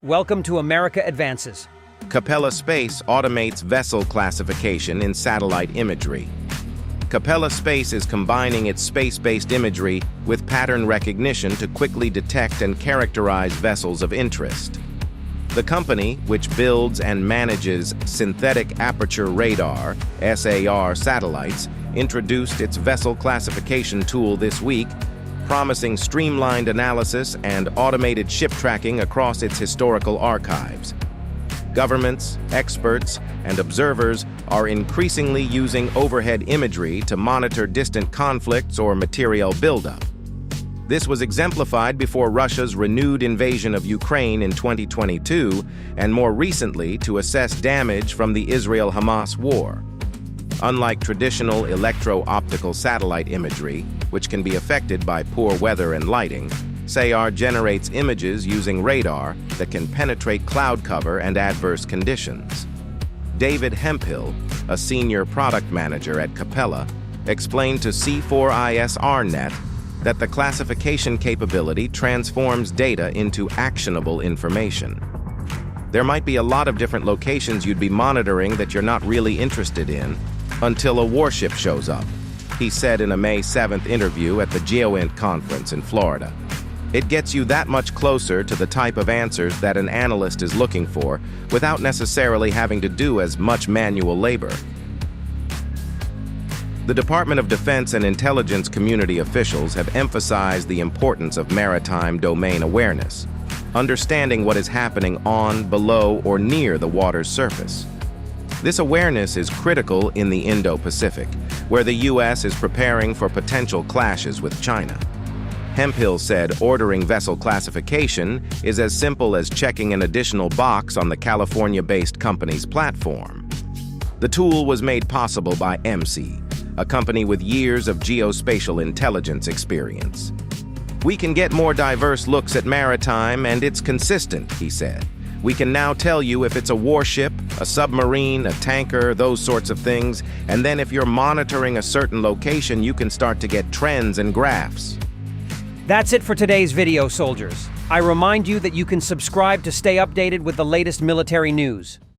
Welcome to America Advances. Capella Space automates vessel classification in satellite imagery. Capella Space is combining its space-based imagery with pattern recognition to quickly detect and characterize vessels of interest. The company, which builds and manages synthetic aperture radar (SAR) satellites, introduced its vessel classification tool this week, promising streamlined analysis and automated ship tracking across its historical archives. Governments, experts, and observers are increasingly using overhead imagery to monitor distant conflicts or material buildup. This was exemplified before Russia's renewed invasion of Ukraine in 2022, and more recently to assess damage from the Israel-Hamas war. Unlike traditional electro-optical satellite imagery, which can be affected by poor weather and lighting, SAR generates images using radar that can penetrate cloud cover and adverse conditions. David Hemphill, a senior product manager at Capella, explained to C4ISRNet that the classification capability transforms data into actionable information. There might be a lot of different locations you'd be monitoring that you're not really interested in until a warship shows up, he said in a May 7th interview at the GeoInt conference in Florida. It gets you that much closer to the type of answers that an analyst is looking for without necessarily having to do as much manual labor. The Department of Defense and intelligence community officials have emphasized the importance of maritime domain awareness, understanding what is happening on, below, or near the water's surface. This awareness is critical in the Indo-Pacific, where the U.S. is preparing for potential clashes with China. Hemphill said ordering vessel classification is as simple as checking an additional box on the California-based company's platform. The tool was made possible by MC, a company with years of geospatial intelligence experience. "We can get more diverse looks at maritime, and it's consistent," he said. "We can now tell you if it's a warship, a submarine, a tanker, those sorts of things, and then if you're monitoring a certain location, you can start to get trends and graphs." That's it for today's video, soldiers. I remind you that you can subscribe to stay updated with the latest military news.